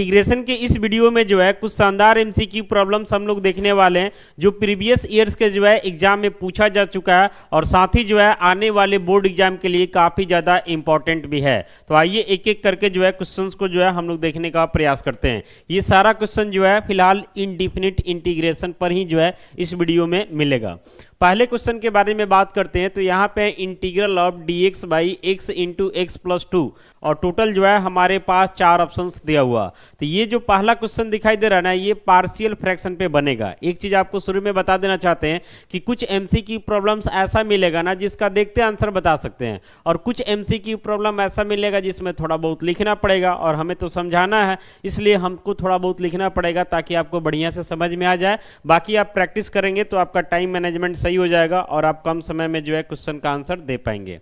Integration के इस video में जो है कुछ शानदार एमसीक्यू प्रॉब्लम्स हम लोग देखने वाले हैं जो प्रीवियस ईयर्स के जो है एग्जाम में पूछा जा चुका है और साथ ही जो है आने वाले बोर्ड एग्जाम के लिए काफ़ी ज़्यादा इंपॉर्टेंट भी है। तो आइए एक एक करके जो है क्वेश्चंस को जो है हम लोग देखने का प्रयास करते हैं। ये सारा क्वेश्चन जो है फिलहाल इनडिफिनिट इंटीग्रेशन पर ही जो है इस वीडियो में मिलेगा। पहले क्वेश्चन के बारे में बात करते हैं तो यहाँ पे integral of dx by x into x plus two और टोटल जो है हमारे पास 4 ऑप्शंस दिया हुआ। तो ये जो पहला क्वेश्चन दिखाई दे रहा है ना, ये पार्शियल फ्रैक्शन पे बनेगा। एक चीज आपको शुरू में बता देना चाहते हैं कि कुछ एमसीक्यू प्रॉब्लम्स ऐसा मिलेगा ना जिसका देखते आंसर बता सकते हैं, और कुछ एमसीक्यू प्रॉब्लम ऐसा मिलेगा जिसमें थोड़ा बहुत लिखना पड़ेगा और हमें तो समझाना है, इसलिए हमको थोड़ा बहुत लिखना पड़ेगा ताकि आपको बढ़िया से समझ में आ जाए। बाकी आप प्रैक्टिस करेंगे तो आपका टाइम मैनेजमेंट सही हो जाएगा और आप कम समय में जो है क्वेश्चन का आंसर दे पाएंगे।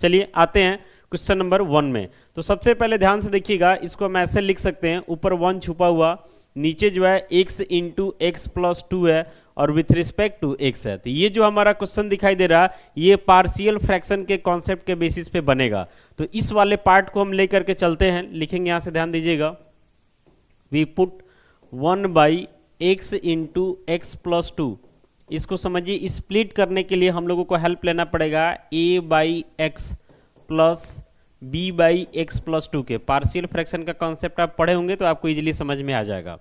चलिए आते हैं क्वेश्चन नंबर 1 में। तो सबसे पहले ध्यान से देखिएगा, इसको हम ऐसे लिख सकते हैं, ऊपर 1 छुपा हुआ, नीचे जो है x into x plus to है और विथ रिस्पेक्ट टू x है। तो ये जो हमारा क्वेश्चन दिखाई दे रहा है ये पार्शियल फ्रैक्शन के कॉन्सेप्ट के बेसिस पे बनेगा। तो इस वाले पार्ट को हम लेकर के चलते हैं, लिखेंगे यहाँ से, ध्यान दीजिएगा। We put 1 by x into x plus two. इसको समझिए, स्प्लिट करने के लिए हम लोगों को हेल्प लेना पड़ेगा a by x plus b by x plus two के। पार्शियल फ्रैक्शन का कॉन्सेप्ट आप पढ़े होंगे तो आपको इजीली समझ में आ जाएगा।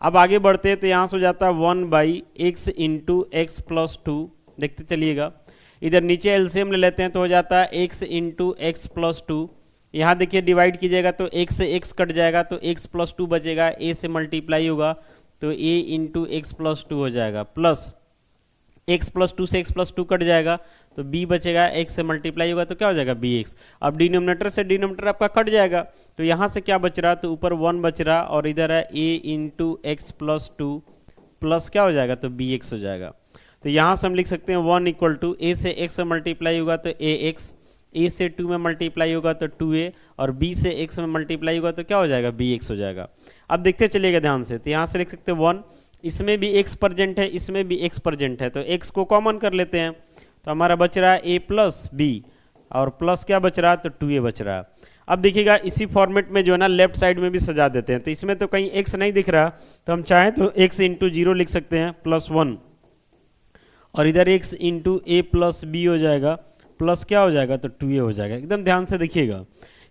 अब आगे बढ़ते हैं तो यहाँ से हो जाता है 1 by x into x plus to. देखते चलिएगा, इधर नीचे एलसीएम ले लेते हैं तो हो जाता है x into x plus to. यहाँ देखिए डिवाइड कीजिएगा तो x से x कट जाएगा तो x प्लस टू बचेगा, a से मल्टीप्लाई होगा तो a into x plus to हो जाएगा, प्लस x प्लस टू से x प्लस टू कट जाएगा तो b बचेगा, x से मल्टीप्लाई होगा तो क्या हो जाएगा bx। अब डिनोमिनेटर से डिनोमिनेटर आपका कट जाएगा तो यहाँ से क्या बच रहा, तो ऊपर 1 बच रहा और इधर है a into x plus two plus क्या हो जाएगा तो bx हो जाएगा। तो यहाँ से हम लिख सकते हैं 1 इक्वल टू a से x से मल्टीप्लाई होगा तो ax, a से 2 में मल्टीप्लाई होगा तो 2a और b से x में मल्टीप्लाई होगा तो क्या हो जाएगा bx हो जाएगा। अब देखते चलिएगा ध्यान से, तो यहाँ से लिख सकते हैं 1, इसमें भी x प्रेजेंट है, इसमें भी x प्रेजेंट है तो x को कॉमन कर लेते हैं तो हमारा बच रहा है a प्लस बी और प्लस क्या बच रहा है तो 2a बच रहा है। अब देखिएगा इसी फॉर्मेट में जो है ना लेफ्ट साइड में भी सजा देते हैं, तो इसमें तो कहीं x नहीं दिख रहा तो हम चाहें तो x इंटू जीरो लिख सकते हैं प्लस 1 और इधर x into a plus b हो जाएगा, प्लस क्या हो जाएगा तो 2a हो जाएगा। एकदम ध्यान से देखिएगा,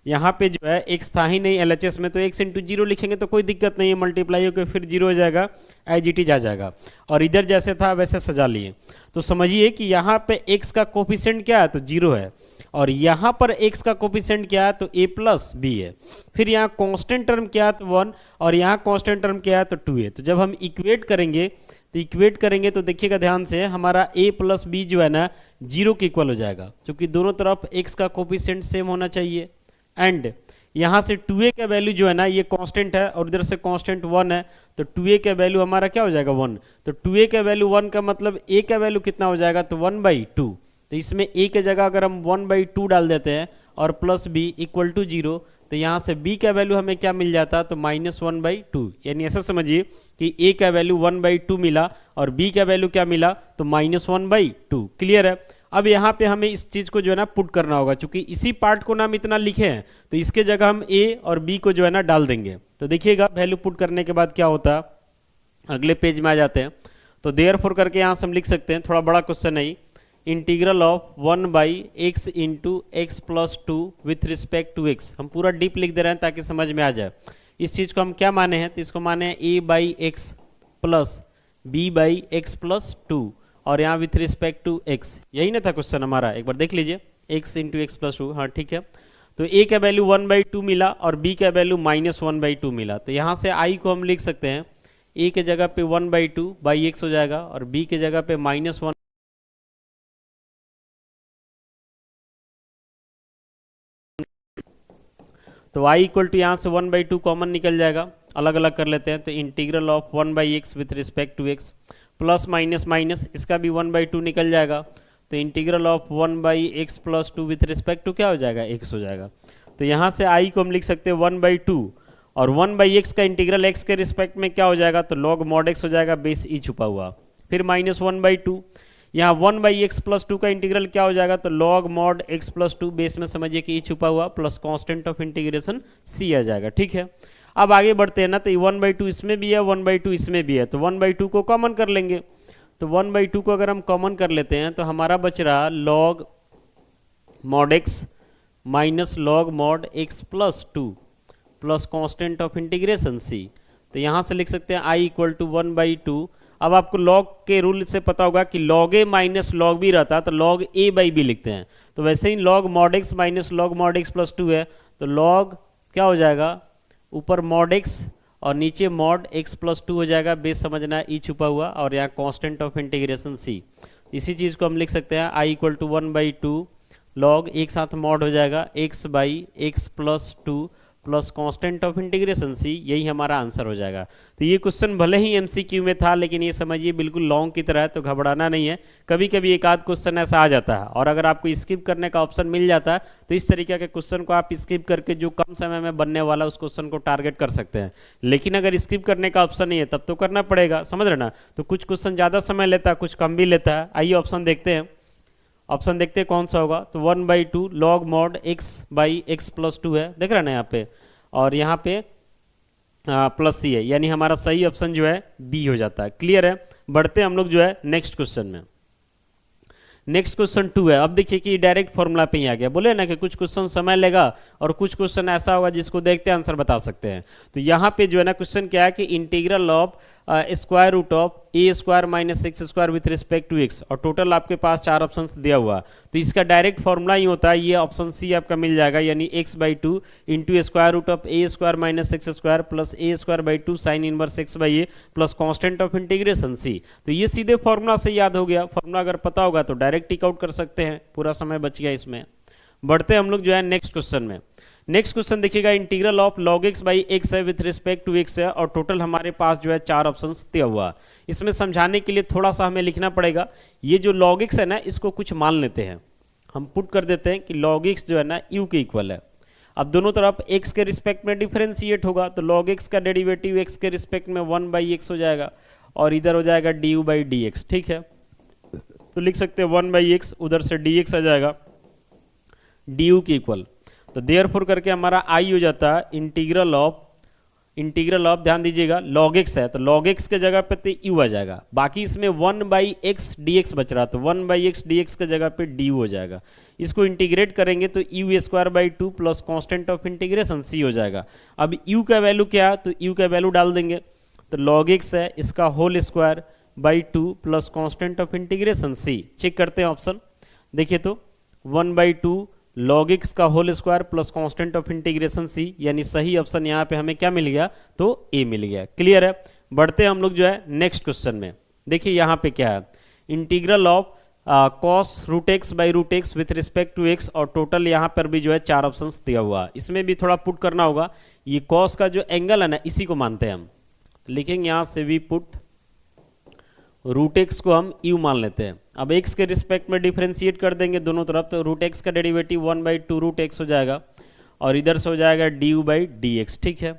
यहाँ पे जो है x था ही नहीं LHS में तो x इंटू जीरो लिखेंगे तो कोई दिक्कत नहीं है, मल्टीप्लाई होकर फिर जीरो हो जाएगा, एज इट इज आ जाएगा और इधर जैसे था वैसे सजा लिए। तो समझिए कि यहाँ पे x का कोफिशिएंट क्या है तो जीरो है और यहाँ पर x का कोफिशिएंट क्या है तो a प्लस बी है। फिर यहाँ कांस्टेंट टर्म क्या है तो 1 और यहाँ कांस्टेंट टर्म क्या है तो 2a। तो जब हम इक्वेट करेंगे तो देखिएगा ध्यान से, हमारा a प्लस बी जो है ना जीरो के इक्वल हो जाएगा क्योंकि दोनों तरफ x का कोफिशिएंट सेम होना चाहिए। एंड यहाँ से 2a का वैल्यू जो है ना ये कांस्टेंट है और इधर से कांस्टेंट 1 है तो 2a का वैल्यू हमारा क्या हो जाएगा 1। तो 2a का वैल्यू 1 का मतलब a का वैल्यू कितना हो जाएगा तो 1/2। तो इसमें a की जगह अगर हम 1/2 डाल देते हैं और प्लस b इक्वल टू 0 तो यहाँ से b का वैल्यू हमें क्या मिल जाता तो -1/2। यानी ऐसा समझिए कि a का वैल्यू 1/2 मिला और b का वैल्यू क्या मिला तो -1/2। क्लियर है। अब यहाँ पे हमें इस चीज़ को जो है ना पुट करना होगा, क्योंकि इसी पार्ट को ना हम इतना लिखे हैं तो इसके जगह हम a और b को जो है ना डाल देंगे। तो देखिएगा वैल्यू पुट करने के बाद क्या होता है, अगले पेज में आ जाते हैं। तो देयरफॉर करके यहाँ से हम लिख सकते हैं, थोड़ा बड़ा क्वेश्चन है, integral of 1 by x into x plus two with respect to x। हम पूरा डीप लिख दे रहे हैं ताकि समझ में आ जाए। इस चीज़ को हम क्या माने हैं तो इसको माने हैं a by x plus b by x plus two और यहाँ विथ रिस्पेक्ट टू x। यही ना था क्वेश्चन हमारा, एक बार देख लीजिए, x into x plus to. हाँ ठीक है। तो a का वैल्यू 1/2 मिला और b का वैल्यू -1/2 मिला। तो यहाँ से i को हम लिख सकते हैं, a के जगह पे 1/2 बाई एक्स हो जाएगा और b के जगह पे -1। तो y इक्वल टू यहाँ से 1/2 कॉमन निकल जाएगा, अलग अलग कर लेते हैं। तो integral of 1 by x with respect to x plus minus minus इसका भी 1/2 निकल जाएगा। तो integral of 1 by x plus two with respect to क्या हो जाएगा x हो जाएगा। तो यहाँ से i को हम लिख सकते हैं 1/2 और 1 बाई एक्स का इंटीग्रल x के रिस्पेक्ट में क्या हो जाएगा तो लॉग मॉड x हो जाएगा, बेस e छुपा हुआ, फिर -1/2। यहाँ 1 बाई एक्स प्लस टू का इंटीग्रल क्या हो जाएगा तो log mod x plus two, base में समझिए कि e छुपा हुआ plus constant of integration c आ जाएगा। ठीक है। अब आगे बढ़ते हैं ना, तो 1/2 इसमें भी है, 1/2 इसमें भी है, तो 1/2 को कॉमन कर लेंगे। तो 1/2 को अगर हम कॉमन कर लेते हैं तो हमारा बच रहा log mod x minus log mod x plus 2 plus constant of integration C. तो यहाँ से लिख सकते हैं आई इक्वल टू 1/2। अब आपको लॉग के रूल से पता होगा कि लॉग ए माइनस लॉग बी रहता है तो लॉग ए बाई बी लिखते हैं। तो वैसे ही log mod x minus log mod x plus 2 है, तो लॉग क्या हो जाएगा, ऊपर मॉड एक्स और नीचे मॉड एक्स प्लस 2 हो जाएगा। बेस समझना, ई छुपा हुआ और यहाँ कॉन्स्टेंट ऑफ इंटीग्रेशन सी। इसी चीज़ को हम लिख सकते हैं आई इक्वल टू 1/2 लॉग एक साथ मॉड हो जाएगा x by x plus 2 plus constant of integration C. यही हमारा आंसर हो जाएगा। तो ये क्वेश्चन भले ही एमसीक्यू में था, लेकिन ये समझिए बिल्कुल लॉन्ग की तरह है, तो घबराना नहीं है। कभी कभी एक आध क्वेश्चन ऐसा आ जाता है, और अगर आपको स्किप करने का ऑप्शन मिल जाता है तो इस तरीके के क्वेश्चन को आप स्किप करके जो कम समय में बनने वाला उस क्वेश्चन को टारगेट कर सकते हैं। लेकिन अगर स्किप करने का ऑप्शन नहीं है तब तो करना पड़ेगा, समझ रहे ना। तो कुछ क्वेश्चन ज़्यादा समय लेता है, कुछ कम भी लेता है। आइए ऑप्शन देखते हैं। ऑप्शन देखते हैं कौन सा होगा। तो 1/2 log mod x by x plus 2 है, देख रहे ना यहाँ पे, और यहाँ पे प्लस सी है, यानी हमारा सही ऑप्शन जो है बी हो जाता है। क्लियर है। बढ़ते हम लोग जो है नेक्स्ट क्वेश्चन में। नेक्स्ट क्वेश्चन 2 है। अब देखिए कि डायरेक्ट फॉर्मूला पे ही आ गया। बोले ना कि कुछ क्वेश्चन समय लेगा और कुछ क्वेश्चन ऐसा होगा जिसको देखते आंसर बता सकते हैं। तो यहाँ पे जो है ना क्वेश्चन क्या है कि integral of square root of a square minus x square with respect to x, और टोटल आपके पास 4 ऑप्शन दिया हुआ। तो इसका डायरेक्ट फॉर्मूला ही होता है, ये ऑप्शन सी आपका मिल जाएगा, यानी x/2 into square root of a square minus x square plus a square by 2 sine inverse x by a plus constant of integration C. तो ये सीधे फॉर्मूला से याद हो गया। फॉर्मूला अगर पता होगा तो डायरेक्ट टिक आउट कर सकते हैं, पूरा समय बच गया इसमें। बढ़ते हम लोग जो है नेक्स्ट क्वेश्चन में। नेक्स्ट क्वेश्चन देखिएगा, integral of log x by x है विथ रिस्पेक्ट टू एक्स है, और टोटल हमारे पास जो है 4 ऑप्शन दिया हुआ। इसमें समझाने के लिए थोड़ा सा हमें लिखना पड़ेगा। ये जो लॉग एक्स है ना, इसको कुछ मान लेते हैं, हम पुट कर देते हैं कि लॉग एक्स जो है ना यू के इक्वल है। अब दोनों तरफ एक्स के रिस्पेक्ट में डिफरेंशिएट होगा, तो लॉग एक्स का डेरिवेटिव एक्स के रिस्पेक्ट में 1/x हो जाएगा, और इधर हो जाएगा D you by D x. ठीक है, तो लिख सकते हैं 1/x, उधर से dx आ जाएगा डी यू के इक्वल। तो देयरफॉर करके हमारा आई हो जाता है इंटीग्रल ऑफ ध्यान दीजिएगा लॉग एक्स है, तो लॉग एक्स के जगह पे तो यू आ जाएगा। बाकी इसमें 1/x dx बच रहा, तो 1/x dx के जगह पे डी हो जाएगा। इसको इंटीग्रेट करेंगे तो u square by 2 plus constant of integration C हो जाएगा। अब यू का वैल्यू क्या है, तो यू का वैल्यू डाल देंगे, तो लॉग एक्स है इसका whole square by 2 plus constant of integration C. Check करते हैं ऑप्शन, देखिए तो 1/2 लॉग एक्स का whole square plus constant of integration C, यानी सही ऑप्शन यहाँ पे हमें क्या मिल गया, तो ए मिल गया। क्लियर है। बढ़ते हम लोग जो है नेक्स्ट क्वेश्चन में। देखिए यहाँ पे क्या है, integral of cos root x by root x with respect to x, और टोटल यहाँ पर भी जो है 4 ऑप्शन दिया हुआ। इसमें भी थोड़ा पुट करना होगा। ये कॉस का जो एंगल है ना, इसी को मानते हैं हम, लिखेंगे यहाँ से भी पुट रूट एक्स को हम यू मान लेते हैं। अब एक्स के रिस्पेक्ट में डिफरेंशिएट कर देंगे दोनों तरफ, तो रूट एक्स का डेरिवेटिव 1/2 रूट एक्स हो जाएगा, और इधर से हो जाएगा D you by D x. ठीक है,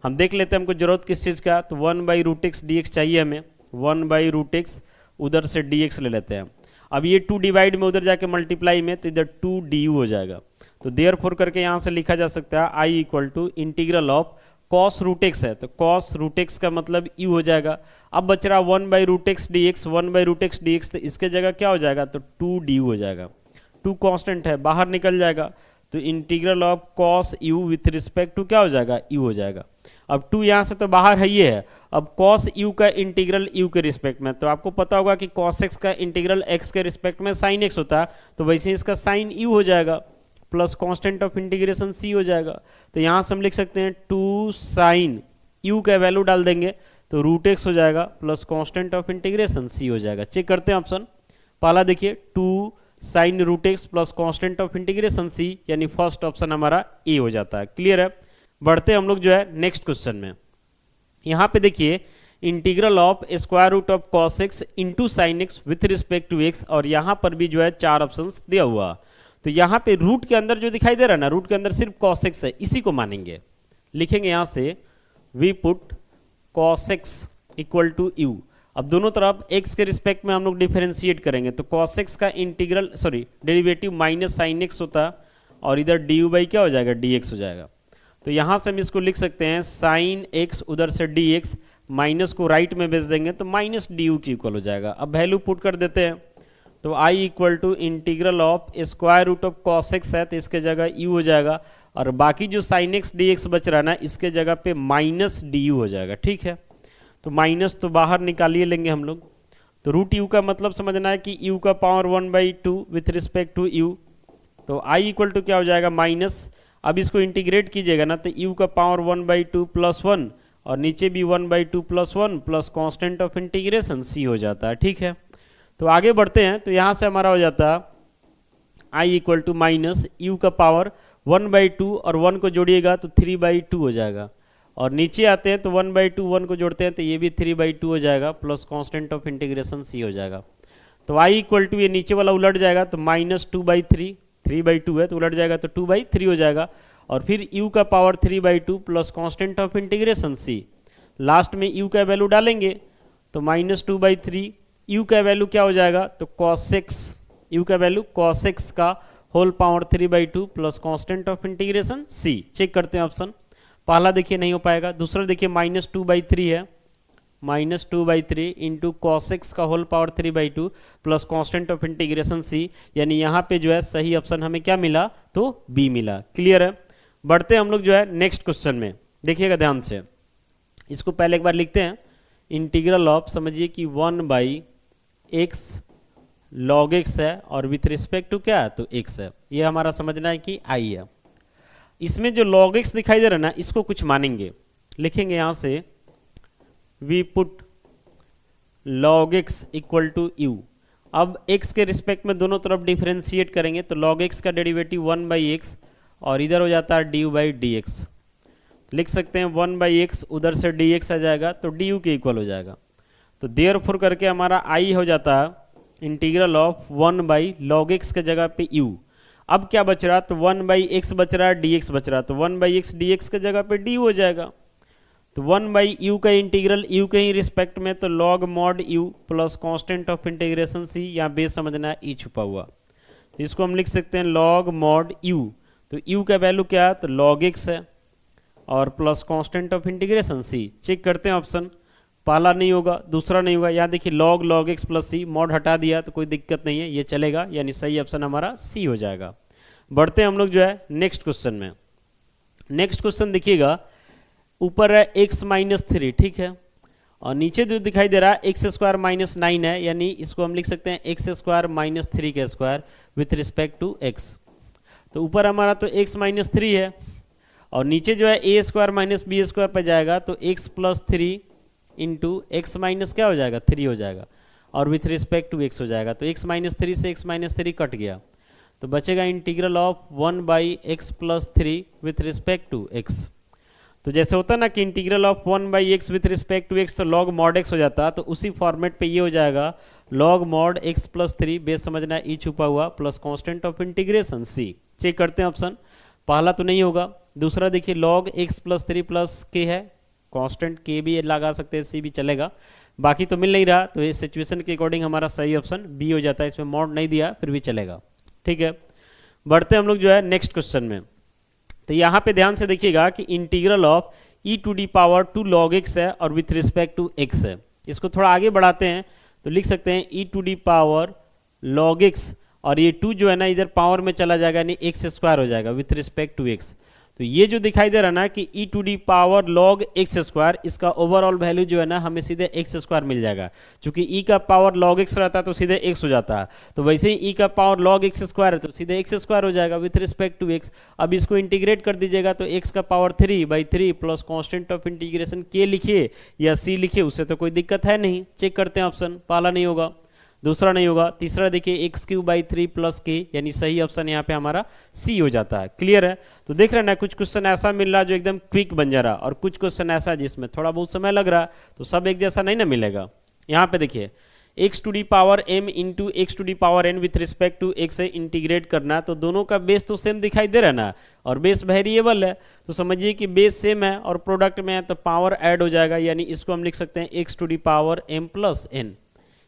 हम देख लेते हैं हमको जरूरत किस चीज़ का, तो 1/√x dx चाहिए हमें, 1/√x, उधर से dx ले लेते हैं। अब ये 2 डिवाइड में उधर जाके मल्टीप्लाई में, तो इधर 2 du हो जाएगा। तो देयरफॉर करके यहाँ से लिखा जा सकता है I equal to integral of cos root x है, तो कॉस रूट एक्स का मतलब यू हो जाएगा। अब बच रहा 1/√x dx, 1/√x dx, तो इसके जगह क्या हो जाएगा, तो 2 du हो जाएगा। 2 कांस्टेंट है, बाहर निकल जाएगा, तो integral of cos u with respect to क्या हो जाएगा, यू हो जाएगा। अब 2 यहाँ से तो बाहर है, ये है। अब कॉस यू का इंटीग्रल यू के रिस्पेक्ट में, तो आपको पता होगा कि कॉस एक्स का इंटीग्रल एक्स के रिस्पेक्ट में साइन एक्स होता है, तो वैसे इसका साइन यू हो जाएगा plus constant of integration C हो जाएगा। तो यहाँ से हम लिख सकते हैं 2 साइन यू का वैल्यू डाल देंगे, तो रूट एक्स हो जाएगा plus constant of integration C हो जाएगा। चेक करते हैं ऑप्शन पहला, देखिए 2 sine root x plus constant of integration C, यानी फर्स्ट ऑप्शन हमारा ए हो जाता है। क्लियर है। बढ़ते हम लोग जो है नेक्स्ट क्वेश्चन में। यहाँ पे देखिए integral of square root of cos x into sine x with respect to x, और यहाँ पर भी जो है 4 ऑप्शन दिया हुआ। तो यहाँ पे रूट के अंदर जो दिखाई दे रहा है ना, रूट के अंदर सिर्फ कॉस एक्स है, इसी को मानेंगे। लिखेंगे यहाँ से we put cos x equal to u. अब दोनों तरफ x के रिस्पेक्ट में हम लोग डिफरेंशिएट करेंगे, तो cos x का integral derivative minus sine x होता है, और इधर डी यू बाई क्या हो जाएगा, डी एक्स हो जाएगा। तो यहाँ से हम इसको लिख सकते हैं साइन एक्स उधर से डी एक्स, माइनस को राइट में भेज देंगे तो माइनस डी यू की इक्वल हो जाएगा। अब वैल्यू पुट कर देते हैं तो i equal to integral of square root of cos x है तो इसके जगह u हो जाएगा, और बाकी जो साइन एक्स डी एक्स बच रहा है ना इसके जगह पे माइनस डी यू हो जाएगा। ठीक है, तो माइनस तो बाहर निकालिए लेंगे हम लोग, तो रूट यू का मतलब समझना है कि u का power 1/2 with respect to u, तो i इक्वल टू क्या हो जाएगा माइनस, अब इसको इंटीग्रेट कीजिएगा ना तो u का पावर 1/2 प्लस 1 और नीचे भी 1/2 plus 1 plus constant of integration c हो जाता है। ठीक है, तो आगे बढ़ते हैं तो यहाँ से हमारा हो जाता है i equal to minus u का पावर 1/2 और 1 को जोड़िएगा तो 3/2 हो जाएगा, और नीचे आते हैं तो 1/2 1 को जोड़ते हैं तो ये भी 3/2 हो जाएगा plus constant of integration c हो जाएगा। तो i इक्वल टू ये नीचे वाला उलट जाएगा तो माइनस 2/3, 3/2 है तो उलट जाएगा तो 2/3 हो जाएगा, और फिर u का power 3/2 plus constant of integration c, last में u का वैल्यू डालेंगे तो माइनस 2/3, u का वैल्यू क्या हो जाएगा तो cos x, u का वैल्यू cos x का whole power 3/2 plus constant of integration c। Check करते हैं ऑप्शन, पहला देखिए नहीं हो पाएगा, दूसरा देखिए माइनस 2/3 है, माइनस 2/3 इंटू कॉस एक्स का whole power 3/2 plus constant of integration c, यानी यहाँ पे जो है सही ऑप्शन हमें क्या मिला तो b मिला। क्लियर है, बढ़ते हैं हम लोग जो है नेक्स्ट क्वेश्चन में, देखिएगा ध्यान से, इसको पहले एक बार लिखते हैं। इंटीग्रल ऑफ समझिए कि 1/x log x है और विथ रिस्पेक्ट टू क्या है तो x है, ये हमारा समझना है कि i है। इसमें जो log x दिखाई दे रहा है ना इसको कुछ मानेंगे, लिखेंगे यहाँ से we put log x equal to u। अब x के रिस्पेक्ट में दोनों तरफ डिफरेंशिएट करेंगे तो log x का डेरिवेटिव 1/x और इधर हो जाता है du/dx, लिख सकते हैं 1/x उधर से dx आ जाएगा तो du के इक्वल हो जाएगा। तो देयरफॉर करके हमारा i हो जाता है इंटीग्रल ऑफ 1/log x के जगह पे u। अब क्या बच रहा तो 1/x बच रहा है, dx बच रहा, तो 1/x dx के जगह पे du हो जाएगा। तो 1/u का इंटीग्रल u के ही रिस्पेक्ट में तो log mod u plus constant of integration c, यहाँ बेस समझना है e छुपा हुआ, तो इसको हम लिख सकते हैं log mod u, तो u का वैल्यू क्या है तो log x है और plus constant of integration c। Check करते हैं ऑप्शन, पहला नहीं होगा दूसरा नहीं होगा, यहाँ देखिए log x plus c, mod हटा दिया तो कोई दिक्कत नहीं है, ये चलेगा, यानी सही ऑप्शन हमारा c हो जाएगा। बढ़ते हैं हम लोग जो है नेक्स्ट क्वेश्चन में। नेक्स्ट क्वेश्चन देखिएगा, ऊपर है x-3, ठीक है, और नीचे जो दिखाई दे रहा है x² - 9 है, यानी इसको हम लिख सकते हैं x² - 3 के square with respect to x। तो ऊपर हमारा तो x-3 है और नीचे जो है a² - b² पर जाएगा तो x plus 3 into x minus क्या हो जाएगा 3 हो जाएगा, और विथ रिस्पेक्ट टू x हो जाएगा, तो x-3 से x-3 कट गया तो बचेगा integral of 1/x plus 3 with respect to x। तो जैसे होता ना कि integral of 1/x with respect to x तो log mod x हो जाता, तो उसी फॉर्मेट पे ये हो जाएगा log mod x plus 3, base समझना है e छुपा हुआ plus constant of integration c। Check करते हैं ऑप्शन, पहला तो नहीं होगा, दूसरा देखिए log x plus 3 plus k है, कांस्टेंट k भी लगा सकते हैं, c भी चलेगा, बाकी तो मिल नहीं रहा, तो इस सिचुएशन के अकॉर्डिंग हमारा सही ऑप्शन बी हो जाता है, इसमें मॉड नहीं दिया फिर भी चलेगा। ठीक है, बढ़ते हम लोग जो है नेक्स्ट क्वेश्चन में। तो यहाँ पे ध्यान से देखिएगा कि integral of e⁻² log x है और विथ रिस्पेक्ट टू x है। इसको थोड़ा आगे बढ़ाते हैं तो लिख सकते हैं e⁻ log x, और ये 2 जो है ना इधर पावर में चला जाएगा, यानी x² हो जाएगा विथ रिस्पेक्ट टू x। तो ये जो दिखाई दे रहा ना कि e⁻ log x², इसका ओवरऑल वैल्यू जो है ना हमें सीधे x² मिल जाएगा, क्योंकि e का पावर log x रहता है तो सीधे x हो जाता है, तो वैसे ही e का पावर log x² है तो सीधे x² हो जाएगा विथ रिस्पेक्ट टू x। अब इसको इंटीग्रेट कर दीजिएगा तो x का power 3/3 plus constant of integration k लिखिए या c लिखिए, उससे तो कोई दिक्कत है नहीं। चेक करते हैं ऑप्शन, पहला नहीं होगा दूसरा नहीं होगा, तीसरा देखिए x³ प्लस k, यानी सही ऑप्शन यहाँ पे हमारा c हो जाता है। क्लियर है, तो देख रहे हैं ना कुछ क्वेश्चन ऐसा मिल रहा है जो एकदम क्विक बन जा रहा और कुछ क्वेश्चन ऐसा जिसमें थोड़ा बहुत समय लग रहा है, तो सब एक जैसा नहीं ना मिलेगा। यहाँ पे देखिए x⁻m into x⁻n with respect to x से इंटीग्रेट करना, तो दोनों का बेस तो सेम दिखाई दे रहा है ना, और बेस वेरिएबल है तो समझिए कि बेस सेम है और प्रोडक्ट में है तो पावर ऐड हो जाएगा, यानी इसको हम लिख सकते हैं x⁻m प्लस n,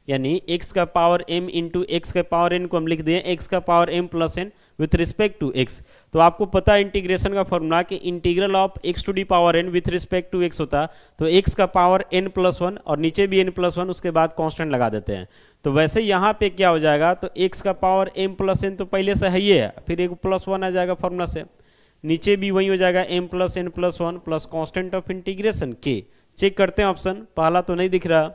यानी x का पावर m इंटू एक्स का पावर n को हम लिख दें x का power m plus n with respect to x। तो आपको पता है इंटीग्रेशन का फॉर्मूला कि integral of x to the power n with respect to x होता, तो x का पावर n प्लस वन और नीचे भी n प्लस वन, उसके बाद कांस्टेंट लगा देते हैं। तो वैसे यहाँ पे क्या हो जाएगा, तो x का पावर m प्लस n तो पहले से है ही है, फिर एक प्लस वन आ जाएगा फॉर्मूला से, नीचे भी वही हो जाएगा m plus n plus one plus constant of integration k। Check करते हैं ऑप्शन, पहला तो नहीं दिख रहा,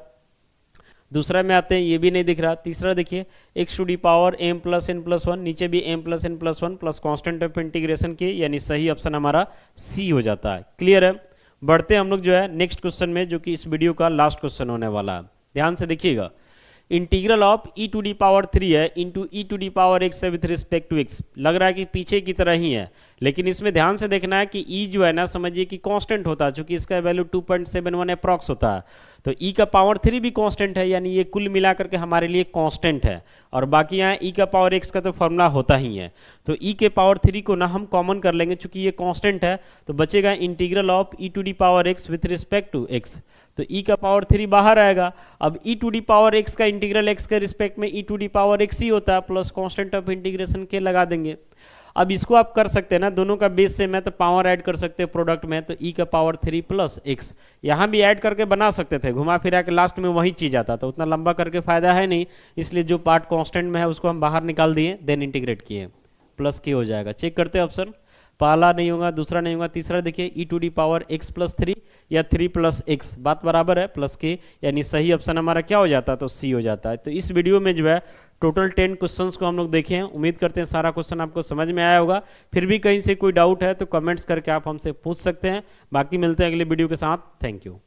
दूसरा में आते हैं, ये भी नहीं दिख रहा, तीसरा देखिए x to the power m plus n plus one, नीचे भी m plus n plus one plus constant of integration के, यानी सही ऑप्शन हमारा सी हो जाता है। क्लियर है। बढ़ते हैं हम लोग जो है नेक्स्ट क्वेश्चन में, जो कि इस वीडियो का लास्ट क्वेश्चन होने वाला है। ध्यान से देखिएगा, integral of e to the power 3 है into e to the power x है विथ रिस्पेक्ट टू x। लग रहा है कि पीछे की तरह ही है, लेकिन इसमें ध्यान से देखना है कि e जो है ना, समझिए कि कांस्टेंट होता है, चूंकि इसका वैल्यू 2.71 अप्रॉक्स होता है, तो e का पावर 3 भी कांस्टेंट है, यानी ये कुल मिलाकर के हमारे लिए कांस्टेंट है। और बाकी यहाँ e का पावर x का तो फॉर्मूला होता ही है, तो e के पावर 3 को ना हम कॉमन कर लेंगे, चूंकि ये कांस्टेंट है, तो बचेगा integral of e to the power x with respect to x। तो e का पावर 3 बाहर आएगा। अब e to the power x का इंटीग्रल x के रिस्पेक्ट में e to the power x ही होता है, प्लस कांस्टेंट ऑफ इंटीग्रेशन के लगा देंगे। अब इसको आप कर सकते हैं ना, दोनों का बेस सेम है तो पावर ऐड कर सकते हैं प्रोडक्ट में, तो e का पावर 3 प्लस x यहाँ भी ऐड करके बना सकते थे, घुमा फिरा के लास्ट में वही चीज आता, तो उतना लंबा करके फायदा है नहीं, इसलिए जो पार्ट कांस्टेंट में है उसको हम बाहर निकाल दिए, देन इंटीग्रेट किए, प्लस के हो जाएगा। चेक करते हैं ऑप्शन, पहला नहीं होगा, दूसरा नहीं होगा, तीसरा देखिए e to the power x plus 3 या 3 प्लस x, बात बराबर है, प्लस के, यानी सही ऑप्शन हमारा क्या हो जाता है, तो सी हो जाता है। तो इस वीडियो में जो है टोटल 10 क्वेश्चंस को हम लोग देखे हैं। उम्मीद करते हैं सारा क्वेश्चन आपको समझ में आया होगा। फिर भी कहीं से कोई डाउट है तो कमेंट्स करके आप हमसे पूछ सकते हैं। बाकी मिलते हैं अगले वीडियो के साथ। Thank you.